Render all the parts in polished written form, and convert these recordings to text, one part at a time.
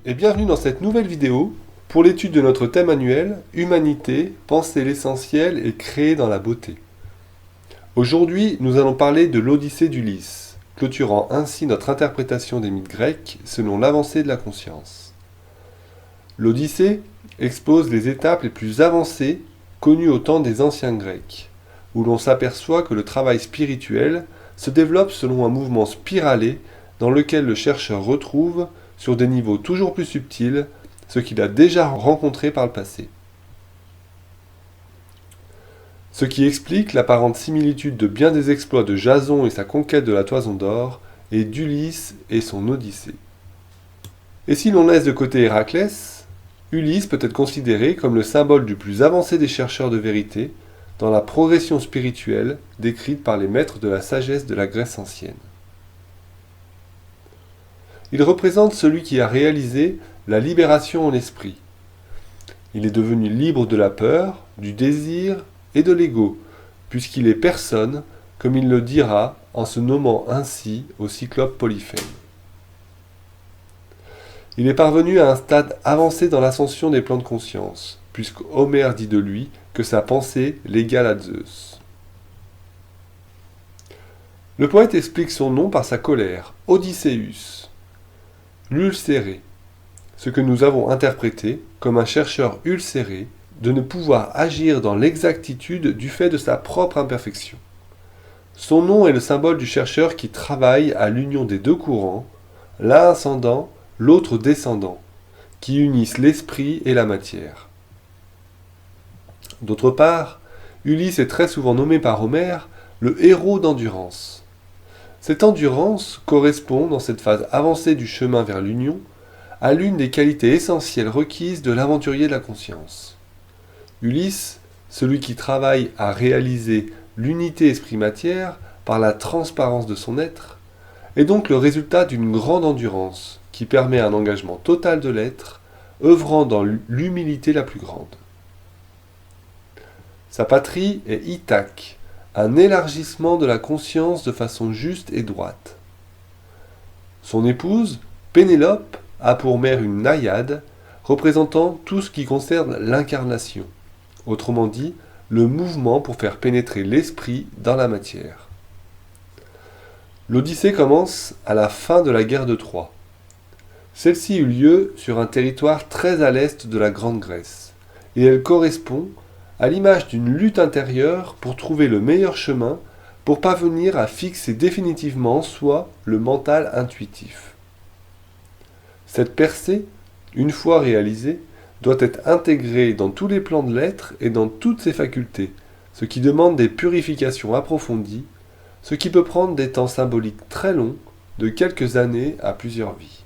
et bienvenue dans cette nouvelle vidéo pour l'étude de notre thème annuel « Humanité, penser l'essentiel et créer dans la beauté ». Aujourd'hui, nous allons parler de l'Odyssée d'Ulysse, clôturant ainsi notre interprétation des mythes grecs selon l'avancée de la conscience. L'Odyssée expose les étapes les plus avancées connues au temps des anciens Grecs, où l'on s'aperçoit que le travail spirituel se développe selon un mouvement spiralé dans lequel le chercheur retrouve, sur des niveaux toujours plus subtils, ce qu'il a déjà rencontré par le passé. Ce qui explique l'apparente similitude de bien des exploits de Jason et sa conquête de la Toison d'Or, et d'Ulysse et son Odyssée. Et si l'on laisse de côté Héraclès, Ulysse peut être considéré comme le symbole du plus avancé des chercheurs de vérité dans la progression spirituelle décrite par les maîtres de la sagesse de la Grèce ancienne. Il représente celui qui a réalisé la libération en esprit. Il est devenu libre de la peur, du désir et de l'ego, puisqu'il est personne, comme il le dira en se nommant ainsi au cyclope Polyphème. Il est parvenu à un stade avancé dans l'ascension des plans de conscience, puisque Homère dit de lui que sa pensée l'égale à Zeus. Le poète explique son nom par sa colère, Odysseus, l'ulcéré, ce que nous avons interprété comme un chercheur ulcéré de ne pouvoir agir dans l'exactitude du fait de sa propre imperfection. Son nom est le symbole du chercheur qui travaille à l'union des deux courants, l'un ascendant, l'autre descendant, qui unissent l'esprit et la matière. D'autre part, Ulysse est très souvent nommé par Homère le héros d'endurance. Cette endurance correspond, dans cette phase avancée du chemin vers l'union, à l'une des qualités essentielles requises de l'aventurier de la conscience. Ulysse, celui qui travaille à réaliser l'unité esprit-matière par la transparence de son être, est donc le résultat d'une grande endurance qui permet un engagement total de l'être, œuvrant dans l'humilité la plus grande. Sa patrie est Ithaque, un élargissement de la conscience de façon juste et droite. Son épouse, Pénélope, a pour mère une naïade, représentant tout ce qui concerne l'incarnation, autrement dit, le mouvement pour faire pénétrer l'esprit dans la matière. L'Odyssée commence à la fin de la guerre de Troie. Celle-ci eut lieu sur un territoire très à l'est de la Grande Grèce, et elle correspond à l'image d'une lutte intérieure pour trouver le meilleur chemin pour parvenir à fixer définitivement en soi le mental intuitif. Cette percée, une fois réalisée, doit être intégrée dans tous les plans de l'être et dans toutes ses facultés, ce qui demande des purifications approfondies, ce qui peut prendre des temps symboliques très longs, de quelques années à plusieurs vies.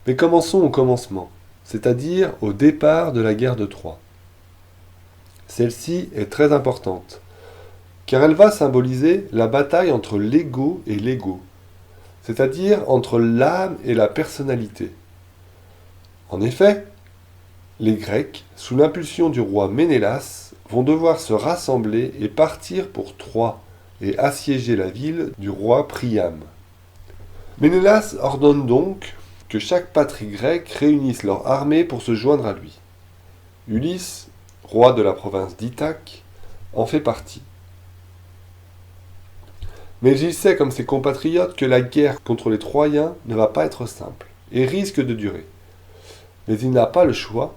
Mais commençons au commencement, c'est-à-dire au départ de la guerre de Troie. Celle-ci est très importante, car elle va symboliser la bataille entre l'ego et l'ego, c'est-à-dire entre l'âme et la personnalité. En effet, les Grecs, sous l'impulsion du roi Ménélas, vont devoir se rassembler et partir pour Troie et assiéger la ville du roi Priam. Ménélas ordonne donc que chaque patrie grecque réunisse leur armée pour se joindre à lui. Ulysse, roi de la province d'Ithaque, en fait partie. Mais il sait, comme ses compatriotes, que la guerre contre les Troyens ne va pas être simple et risque de durer. Mais il n'a pas le choix,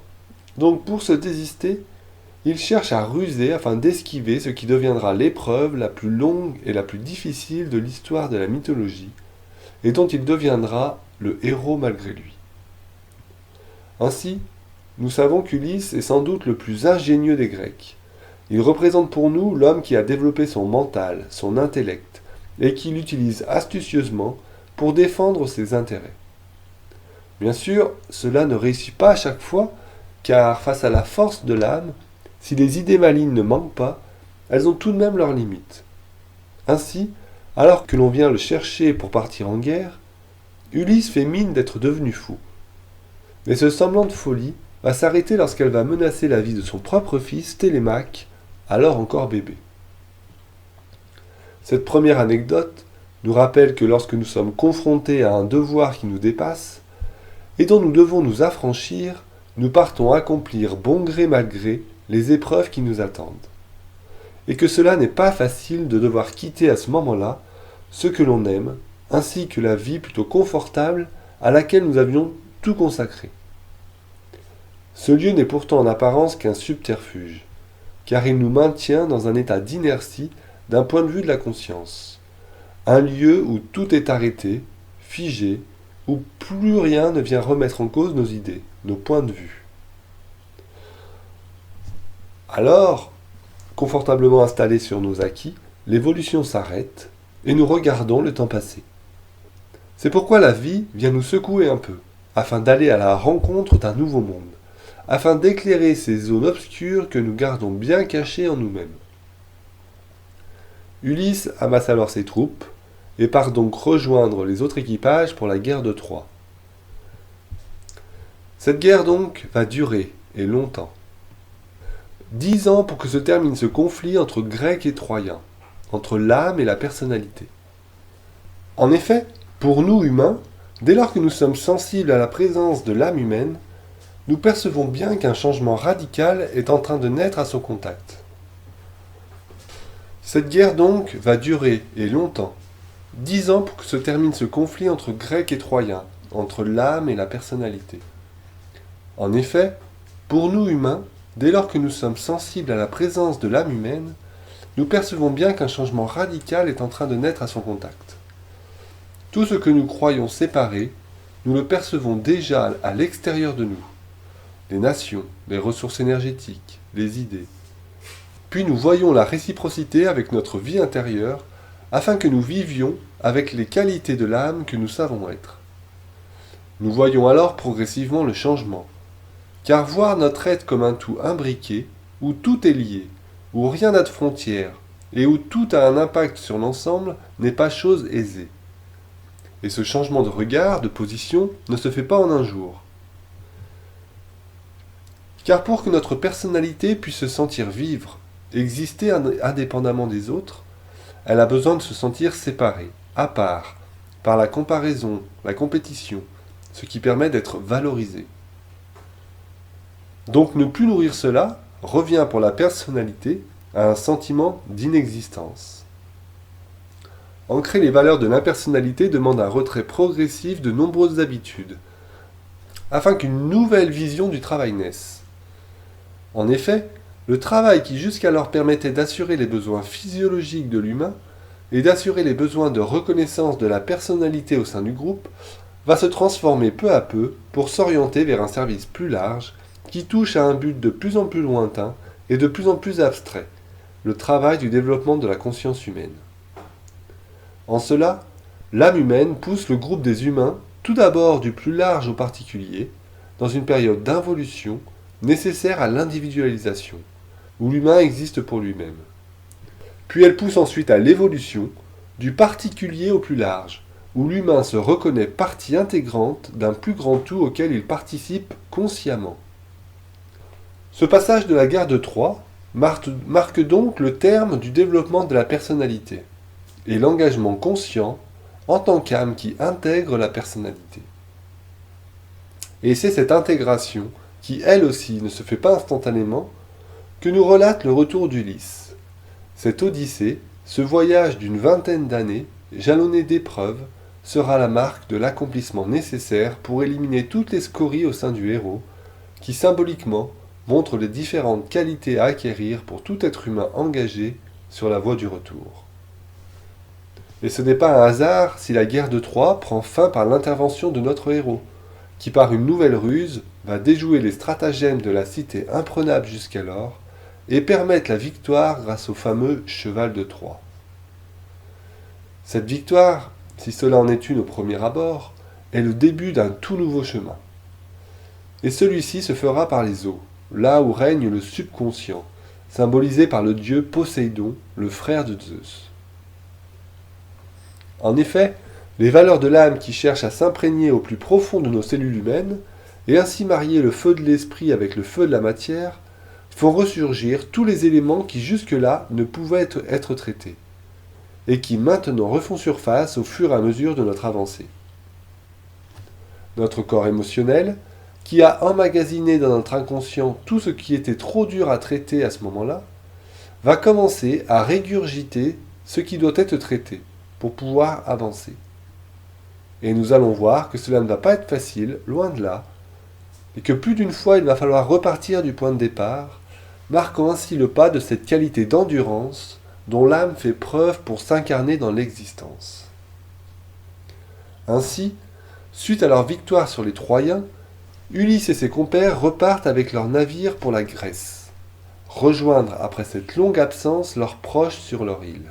donc pour se désister, il cherche à ruser afin d'esquiver ce qui deviendra l'épreuve la plus longue et la plus difficile de l'histoire de la mythologie, et dont il deviendra le héros malgré lui. Ainsi, nous savons qu'Ulysse est sans doute le plus ingénieux des Grecs. Il représente pour nous l'homme qui a développé son mental, son intellect, et qui l'utilise astucieusement pour défendre ses intérêts. Bien sûr, cela ne réussit pas à chaque fois, car face à la force de l'âme, si les idées malignes ne manquent pas, elles ont tout de même leurs limites. Ainsi, alors que l'on vient le chercher pour partir en guerre, Ulysse fait mine d'être devenu fou. Mais ce semblant de folie va s'arrêter lorsqu'elle va menacer la vie de son propre fils Télémaque, alors encore bébé. Cette première anecdote nous rappelle que lorsque nous sommes confrontés à un devoir qui nous dépasse, et dont nous devons nous affranchir, nous partons accomplir bon gré mal gré les épreuves qui nous attendent. Et que cela n'est pas facile de devoir quitter à ce moment-là ce que l'on aime, ainsi que la vie plutôt confortable à laquelle nous avions tout consacré. Ce lieu n'est pourtant en apparence qu'un subterfuge, car il nous maintient dans un état d'inertie d'un point de vue de la conscience. Un lieu où tout est arrêté, figé, où plus rien ne vient remettre en cause nos idées, nos points de vue. Alors, confortablement installés sur nos acquis, l'évolution s'arrête et nous regardons le temps passer. C'est pourquoi la vie vient nous secouer un peu, afin d'aller à la rencontre d'un nouveau monde, afin d'éclairer ces zones obscures que nous gardons bien cachées en nous-mêmes. Ulysse amasse alors ses troupes et part donc rejoindre les autres équipages pour la guerre de Troie. Cette guerre donc va durer, et longtemps. 10 ans pour que se termine ce conflit entre Grecs et Troyens, entre l'âme et la personnalité. En effet, pour nous humains, dès lors que nous sommes sensibles à la présence de l'âme humaine, nous percevons bien qu'un changement radical est en train de naître à son contact. Cette guerre donc va durer, et longtemps. 10 ans pour que se termine ce conflit entre Grecs et Troyens, entre l'âme et la personnalité. En effet, pour nous humains, dès lors que nous sommes sensibles à la présence de l'âme humaine, nous percevons bien qu'un changement radical est en train de naître à son contact. Tout ce que nous croyons séparé, nous le percevons déjà à l'extérieur de nous. Les nations, les ressources énergétiques, les idées. Puis nous voyons la réciprocité avec notre vie intérieure, afin que nous vivions avec les qualités de l'âme que nous savons être. Nous voyons alors progressivement le changement, car voir notre être comme un tout imbriqué, où tout est lié, où rien n'a de frontières, et où tout a un impact sur l'ensemble, n'est pas chose aisée. Et ce changement de regard, de position, ne se fait pas en un jour. Car pour que notre personnalité puisse se sentir vivre, exister indépendamment des autres, elle a besoin de se sentir séparée, à part, par la comparaison, la compétition, ce qui permet d'être valorisée. Donc ne plus nourrir cela revient pour la personnalité à un sentiment d'inexistence. Ancrer les valeurs de l'impersonnalité demande un retrait progressif de nombreuses habitudes, afin qu'une nouvelle vision du travail naisse. En effet, le travail qui jusqu'alors permettait d'assurer les besoins physiologiques de l'humain et d'assurer les besoins de reconnaissance de la personnalité au sein du groupe va se transformer peu à peu pour s'orienter vers un service plus large qui touche à un but de plus en plus lointain et de plus en plus abstrait, le travail du développement de la conscience humaine. En cela, l'âme humaine pousse le groupe des humains tout d'abord du plus large au particulier, dans une période d'involution nécessaire à l'individualisation, où l'humain existe pour lui-même. Puis elle pousse ensuite à l'évolution, du particulier au plus large, où l'humain se reconnaît partie intégrante d'un plus grand tout auquel il participe consciemment. Ce passage de la guerre de Troie marque donc le terme du développement de la personnalité, et l'engagement conscient en tant qu'âme qui intègre la personnalité. Et c'est cette intégration, qui elle aussi ne se fait pas instantanément, que nous relate le retour d'Ulysse. Cette odyssée, ce voyage d'une vingtaine d'années, jalonné d'épreuves, sera la marque de l'accomplissement nécessaire pour éliminer toutes les scories au sein du héros, qui symboliquement montrent les différentes qualités à acquérir pour tout être humain engagé sur la voie du retour. Et ce n'est pas un hasard si la guerre de Troie prend fin par l'intervention de notre héros, qui par une nouvelle ruse va déjouer les stratagèmes de la cité imprenable jusqu'alors et permettre la victoire grâce au fameux cheval de Troie. Cette victoire, si cela en est une au premier abord, est le début d'un tout nouveau chemin. Et celui-ci se fera par les eaux, là où règne le subconscient, symbolisé par le dieu Poséidon, le frère de Zeus. En effet, les valeurs de l'âme qui cherchent à s'imprégner au plus profond de nos cellules humaines, et ainsi marier le feu de l'esprit avec le feu de la matière, font ressurgir tous les éléments qui jusque-là ne pouvaient être traités, et qui maintenant refont surface au fur et à mesure de notre avancée. Notre corps émotionnel, qui a emmagasiné dans notre inconscient tout ce qui était trop dur à traiter à ce moment-là, va commencer à régurgiter ce qui doit être traité pour pouvoir avancer. Et nous allons voir que cela ne va pas être facile, loin de là, et que plus d'une fois il va falloir repartir du point de départ, marquant ainsi le pas de cette qualité d'endurance dont l'âme fait preuve pour s'incarner dans l'existence. Ainsi, suite à leur victoire sur les Troyens, Ulysse et ses compères repartent avec leur navire pour la Grèce, rejoindre après cette longue absence leurs proches sur leur île.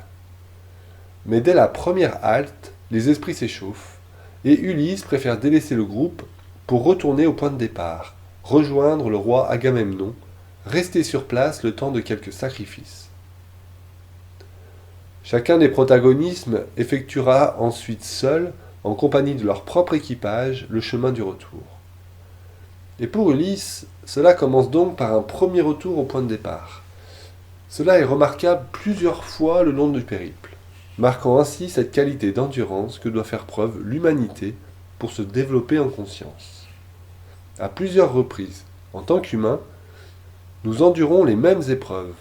Mais dès la première halte, les esprits s'échauffent, et Ulysse préfère délaisser le groupe pour retourner au point de départ, rejoindre le roi Agamemnon, rester sur place le temps de quelques sacrifices. Chacun des protagonistes effectuera ensuite seul, en compagnie de leur propre équipage, le chemin du retour. Et pour Ulysse, cela commence donc par un premier retour au point de départ. Cela est remarquable plusieurs fois le long du périple, marquant ainsi cette qualité d'endurance que doit faire preuve l'humanité pour se développer en conscience. À plusieurs reprises, en tant qu'humains, nous endurons les mêmes épreuves,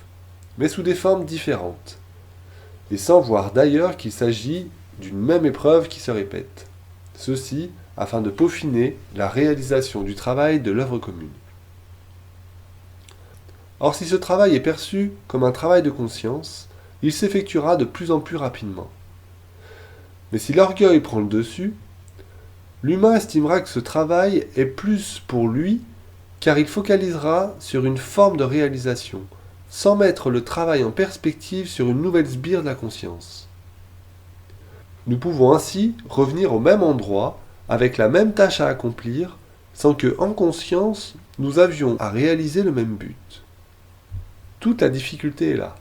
mais sous des formes différentes, et sans voir d'ailleurs qu'il s'agit d'une même épreuve qui se répète. Ceci afin de peaufiner la réalisation du travail de l'œuvre commune. Or, si ce travail est perçu comme un travail de conscience, il s'effectuera de plus en plus rapidement. Mais si l'orgueil prend le dessus, l'humain estimera que ce travail est plus pour lui, car il focalisera sur une forme de réalisation, sans mettre le travail en perspective sur une nouvelle sbire de la conscience. Nous pouvons ainsi revenir au même endroit, avec la même tâche à accomplir, sans que, en conscience, nous avions à réaliser le même but. Toute la difficulté est là.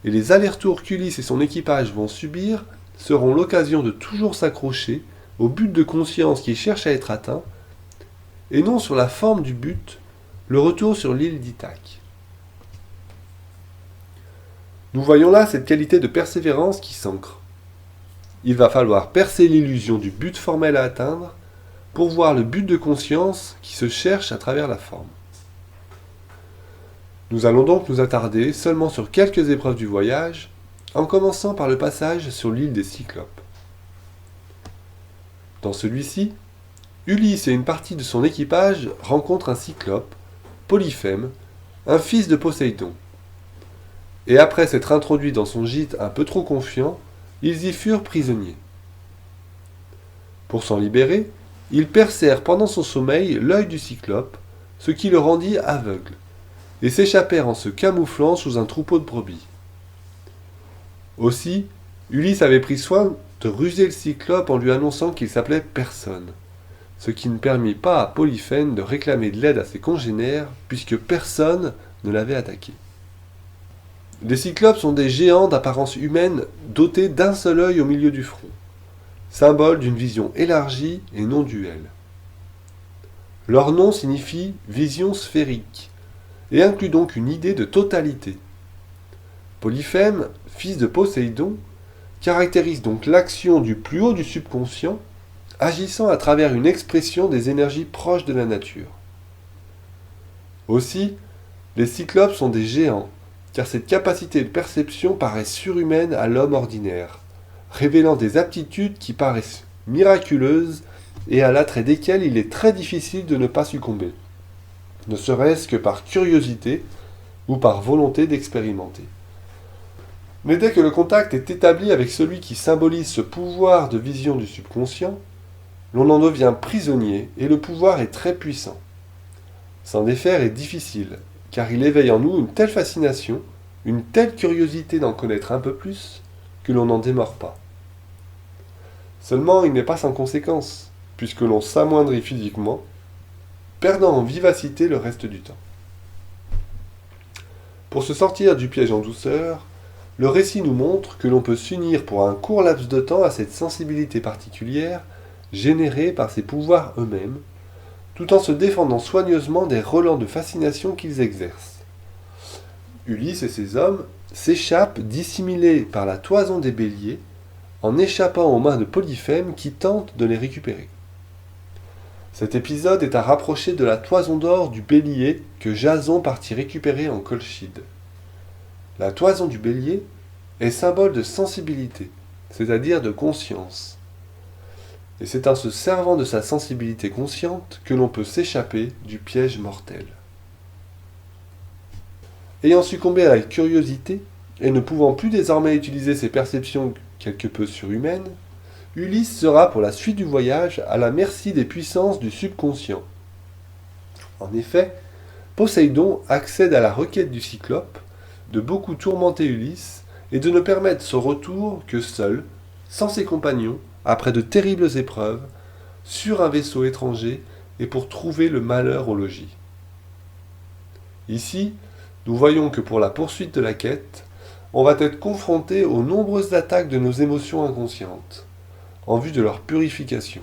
Et les allers-retours qu'Ulysse et son équipage vont subir seront l'occasion de toujours s'accrocher au but de conscience qui cherche à être atteint, et non sur la forme du but, le retour sur l'île d'Ithaque. Nous voyons là cette qualité de persévérance qui s'ancre. Il va falloir percer l'illusion du but formel à atteindre pour voir le but de conscience qui se cherche à travers la forme. Nous allons donc nous attarder seulement sur quelques épreuves du voyage, en commençant par le passage sur l'île des Cyclopes. Dans celui-ci, Ulysse et une partie de son équipage rencontrent un cyclope, Polyphème, un fils de Poséidon. Et après s'être introduits dans son gîte un peu trop confiant, ils y furent prisonniers. Pour s'en libérer, ils percèrent pendant son sommeil l'œil du cyclope, ce qui le rendit aveugle, et s'échappèrent en se camouflant sous un troupeau de brebis. Aussi, Ulysse avait pris soin de ruser le cyclope en lui annonçant qu'il s'appelait personne, ce qui ne permit pas à Polyphème de réclamer de l'aide à ses congénères, puisque personne ne l'avait attaqué. Les cyclopes sont des géants d'apparence humaine dotés d'un seul œil au milieu du front, symbole d'une vision élargie et non duelle. Leur nom signifie vision sphérique et inclut donc une idée de totalité. Polyphème, fils de Poséidon, caractérise donc l'action du plus haut du subconscient, agissant à travers une expression des énergies proches de la nature. Aussi, les cyclopes sont des géants, car cette capacité de perception paraît surhumaine à l'homme ordinaire, révélant des aptitudes qui paraissent miraculeuses et à l'attrait desquelles il est très difficile de ne pas succomber, ne serait-ce que par curiosité ou par volonté d'expérimenter. Mais dès que le contact est établi avec celui qui symbolise ce pouvoir de vision du subconscient, l'on en devient prisonnier et le pouvoir est très puissant. S'en défaire est difficile, car il éveille en nous une telle fascination, une telle curiosité d'en connaître un peu plus, que l'on n'en démord pas. Seulement, il n'est pas sans conséquence, puisque l'on s'amoindrit physiquement, perdant en vivacité le reste du temps. Pour se sortir du piège en douceur, le récit nous montre que l'on peut s'unir pour un court laps de temps à cette sensibilité particulière, générée par ses pouvoirs eux-mêmes, tout en se défendant soigneusement des relents de fascination qu'ils exercent. Ulysse et ses hommes s'échappent dissimulés par la toison des béliers, en échappant aux mains de Polyphème qui tente de les récupérer. Cet épisode est à rapprocher de la toison d'or du bélier que Jason partit récupérer en Colchide. La toison du bélier est symbole de sensibilité, c'est-à-dire de conscience. Et c'est en se servant de sa sensibilité consciente que l'on peut s'échapper du piège mortel. Ayant succombé à la curiosité, et ne pouvant plus désormais utiliser ses perceptions quelque peu surhumaines, Ulysse sera pour la suite du voyage à la merci des puissances du subconscient. En effet, Poséidon accède à la requête du Cyclope de beaucoup tourmenter Ulysse et de ne permettre son retour que seul, sans ses compagnons, après de terribles épreuves, sur un vaisseau étranger et pour trouver le malheur au logis. Ici, nous voyons que pour la poursuite de la quête, on va être confronté aux nombreuses attaques de nos émotions inconscientes, en vue de leur purification.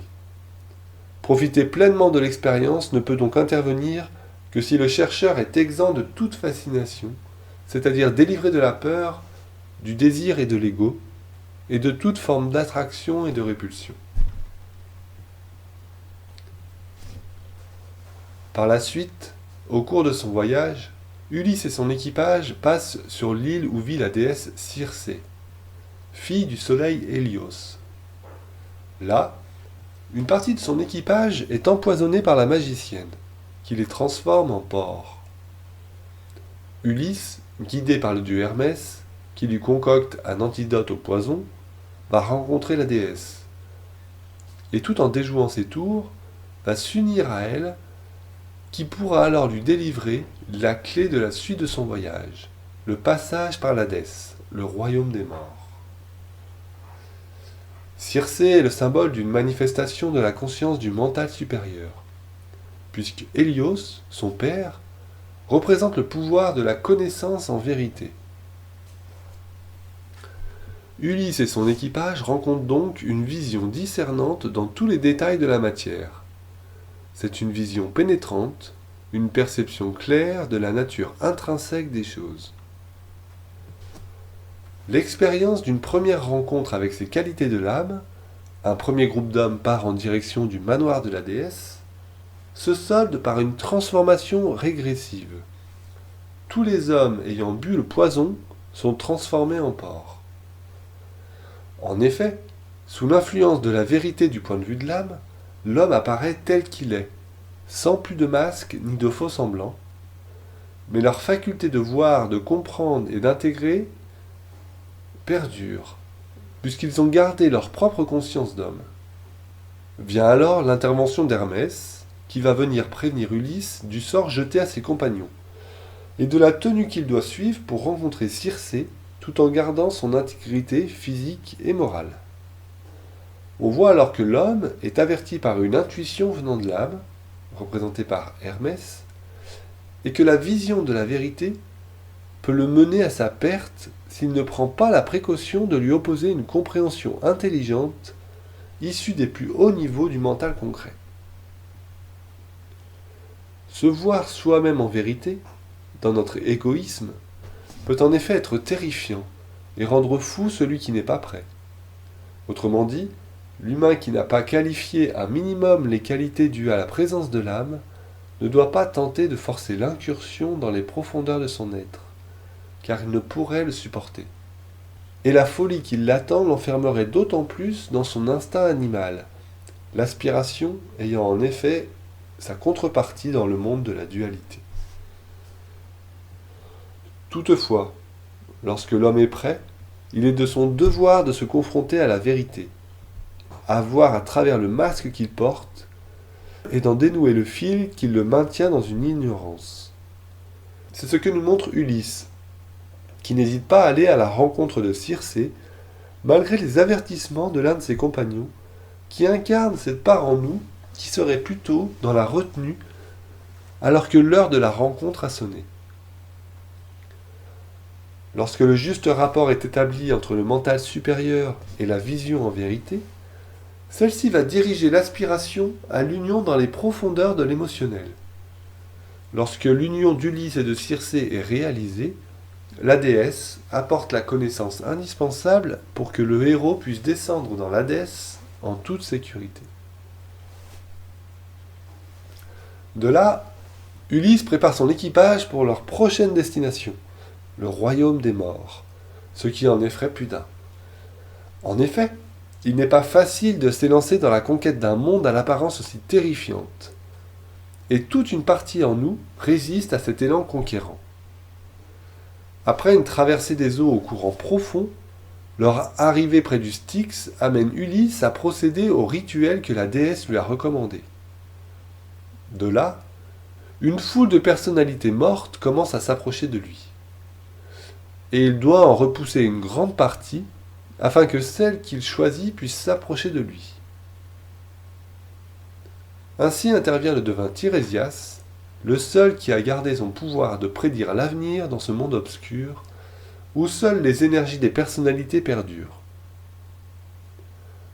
Profiter pleinement de l'expérience ne peut donc intervenir que si le chercheur est exempt de toute fascination, c'est-à-dire délivré de la peur, du désir et de l'ego, et de toute forme d'attraction et de répulsion. Par la suite, au cours de son voyage, Ulysse et son équipage passent sur l'île où vit la déesse Circé, fille du soleil Hélios. Là, une partie de son équipage est empoisonnée par la magicienne, qui les transforme en porcs. Ulysse, guidé par le dieu Hermès, qui lui concocte un antidote au poison, va rencontrer la déesse, et tout en déjouant ses tours, va s'unir à elle, qui pourra alors lui délivrer la clé de la suite de son voyage, le passage par l'Hadès, le royaume des morts. Circé est le symbole d'une manifestation de la conscience du mental supérieur, puisque Hélios, son père, représente le pouvoir de la connaissance en vérité. Ulysse et son équipage rencontrent donc une vision discernante dans tous les détails de la matière. C'est une vision pénétrante, une perception claire de la nature intrinsèque des choses. L'expérience d'une première rencontre avec ces qualités de l'âme, un premier groupe d'hommes part en direction du manoir de la déesse, se solde par une transformation régressive. Tous les hommes ayant bu le poison sont transformés en porcs. En effet, sous l'influence de la vérité du point de vue de l'âme, l'homme apparaît tel qu'il est, sans plus de masque ni de faux semblants, mais leur faculté de voir, de comprendre et d'intégrer perdure, puisqu'ils ont gardé leur propre conscience d'homme. Vient alors l'intervention d'Hermès, qui va venir prévenir Ulysse du sort jeté à ses compagnons, et de la tenue qu'il doit suivre pour rencontrer Circé, tout en gardant son intégrité physique et morale. On voit alors que l'homme est averti par une intuition venant de l'âme, représentée par Hermès, et que la vision de la vérité peut le mener à sa perte s'il ne prend pas la précaution de lui opposer une compréhension intelligente issue des plus hauts niveaux du mental concret. Se voir soi-même en vérité, dans notre égoïsme, peut en effet être terrifiant et rendre fou celui qui n'est pas prêt. Autrement dit, l'humain qui n'a pas qualifié un minimum les qualités dues à la présence de l'âme ne doit pas tenter de forcer l'incursion dans les profondeurs de son être, car il ne pourrait le supporter. Et la folie qui l'attend l'enfermerait d'autant plus dans son instinct animal, l'aspiration ayant en effet sa contrepartie dans le monde de la dualité. Toutefois, lorsque l'homme est prêt, il est de son devoir de se confronter à la vérité, à voir à travers le masque qu'il porte, et d'en dénouer le fil qui le maintient dans une ignorance. C'est ce que nous montre Ulysse, qui n'hésite pas à aller à la rencontre de Circé, malgré les avertissements de l'un de ses compagnons, qui incarne cette part en nous qui serait plutôt dans la retenue, alors que l'heure de la rencontre a sonné. Lorsque le juste rapport est établi entre le mental supérieur et la vision en vérité, celle-ci va diriger l'aspiration à l'union dans les profondeurs de l'émotionnel. Lorsque l'union d'Ulysse et de Circé est réalisée, la déesse apporte la connaissance indispensable pour que le héros puisse descendre dans l'Hadès en toute sécurité. De là, Ulysse prépare son équipage pour leur prochaine destination, le royaume des morts, ce qui en effraie plus d'un. En effet, il n'est pas facile de s'élancer dans la conquête d'un monde à l'apparence aussi terrifiante. Et toute une partie en nous résiste à cet élan conquérant. Après une traversée des eaux au courant profond, leur arrivée près du Styx amène Ulysse à procéder au rituel que la déesse lui a recommandé. De là, une foule de personnalités mortes commence à s'approcher de lui. Et il doit en repousser une grande partie afin que celle qu'il choisit puisse s'approcher de lui. Ainsi intervient le devin Tirésias, le seul qui a gardé son pouvoir de prédire l'avenir dans ce monde obscur, où seules les énergies des personnalités perdurent.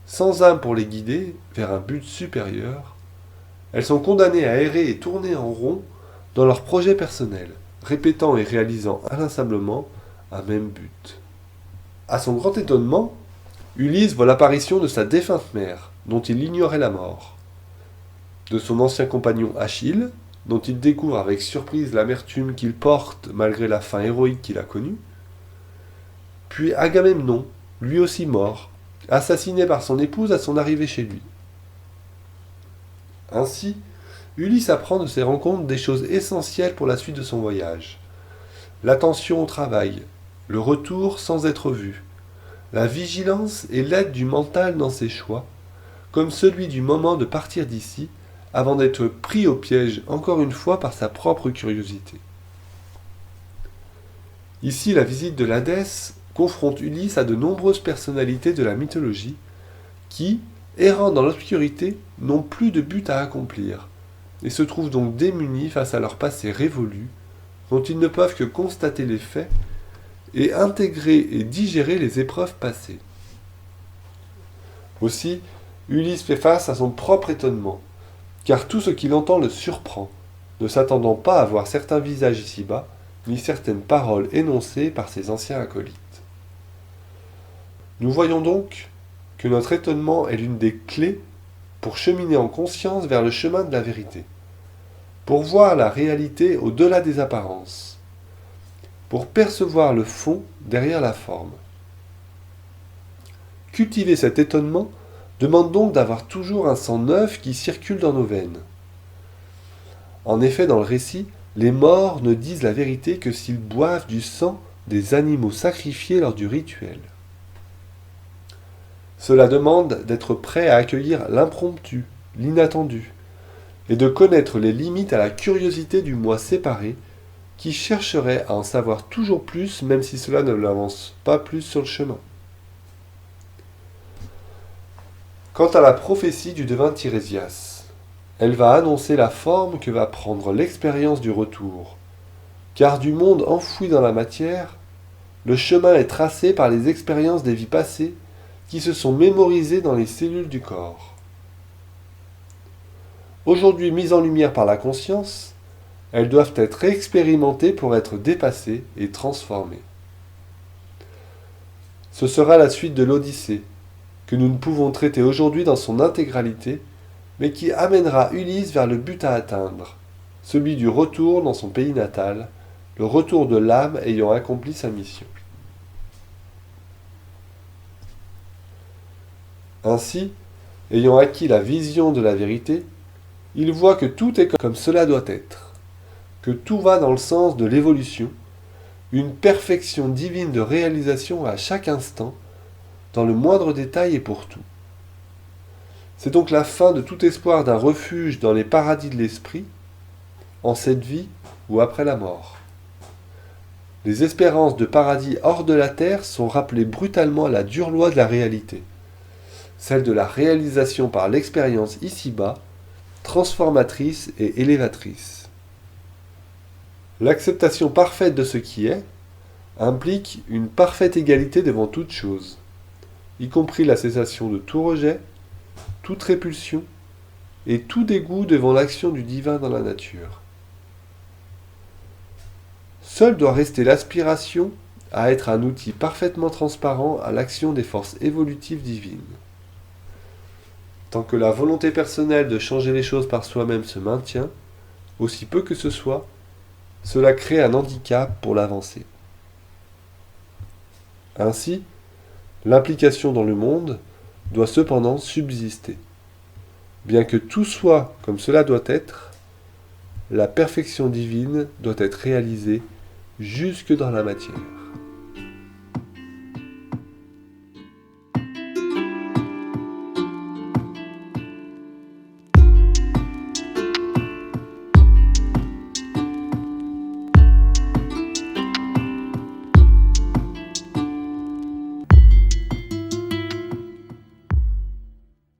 Sans âme pour les guider vers un but supérieur, elles sont condamnées à errer et tourner en rond dans leurs projets personnels, répétant et réalisant inlassablement un même but. À son grand étonnement, Ulysse voit l'apparition de sa défunte mère, dont il ignorait la mort, de son ancien compagnon Achille, dont il découvre avec surprise l'amertume qu'il porte malgré la fin héroïque qu'il a connue, puis Agamemnon, lui aussi mort, assassiné par son épouse à son arrivée chez lui. Ainsi, Ulysse apprend de ces rencontres des choses essentielles pour la suite de son voyage. L'attention au travail, le retour sans être vu, la vigilance et l'aide du mental dans ses choix, comme celui du moment de partir d'ici, avant d'être pris au piège encore une fois par sa propre curiosité. Ici, la visite de l'Hadès confronte Ulysse à de nombreuses personnalités de la mythologie qui, errant dans l'obscurité, n'ont plus de but à accomplir, et se trouvent donc démunis face à leur passé révolu, dont ils ne peuvent que constater les faits et intégrer et digérer les épreuves passées. Aussi, Ulysse fait face à son propre étonnement, car tout ce qu'il entend le surprend, ne s'attendant pas à voir certains visages ici-bas, ni certaines paroles énoncées par ses anciens acolytes. Nous voyons donc que notre étonnement est l'une des clés pour cheminer en conscience vers le chemin de la vérité, pour voir la réalité au-delà des apparences, pour percevoir le fond derrière la forme. Cultiver cet étonnement demande donc d'avoir toujours un sang neuf qui circule dans nos veines. En effet, dans le récit, les morts ne disent la vérité que s'ils boivent du sang des animaux sacrifiés lors du rituel. Cela demande d'être prêt à accueillir l'impromptu, l'inattendu, et de connaître les limites à la curiosité du moi séparé, qui chercherait à en savoir toujours plus même si cela ne l'avance pas plus sur le chemin. Quant à la prophétie du devin Tirésias, elle va annoncer la forme que va prendre l'expérience du retour, car du monde enfoui dans la matière, le chemin est tracé par les expériences des vies passées qui se sont mémorisées dans les cellules du corps. Aujourd'hui mises en lumière par la conscience, elles doivent être expérimentées pour être dépassées et transformées. Ce sera la suite de l'Odyssée, que nous ne pouvons traiter aujourd'hui dans son intégralité, mais qui amènera Ulysse vers le but à atteindre, celui du retour dans son pays natal, le retour de l'âme ayant accompli sa mission. Ainsi, ayant acquis la vision de la vérité, il voit que tout est comme cela doit être, que tout va dans le sens de l'évolution, une perfection divine de réalisation à chaque instant, dans le moindre détail et pour tout. C'est donc la fin de tout espoir d'un refuge dans les paradis de l'esprit, en cette vie ou après la mort. Les espérances de paradis hors de la terre sont rappelées brutalement à la dure loi de la réalité, celle de la réalisation par l'expérience ici-bas, transformatrice et élévatrice. L'acceptation parfaite de ce qui est implique une parfaite égalité devant toute chose, y compris la cessation de tout rejet, toute répulsion et tout dégoût devant l'action du divin dans la nature. Seule doit rester l'aspiration à être un outil parfaitement transparent à l'action des forces évolutives divines. Tant que la volonté personnelle de changer les choses par soi-même se maintient, aussi peu que ce soit, cela crée un handicap pour l'avancée. Ainsi, l'implication dans le monde doit cependant subsister. Bien que tout soit comme cela doit être, la perfection divine doit être réalisée jusque dans la matière.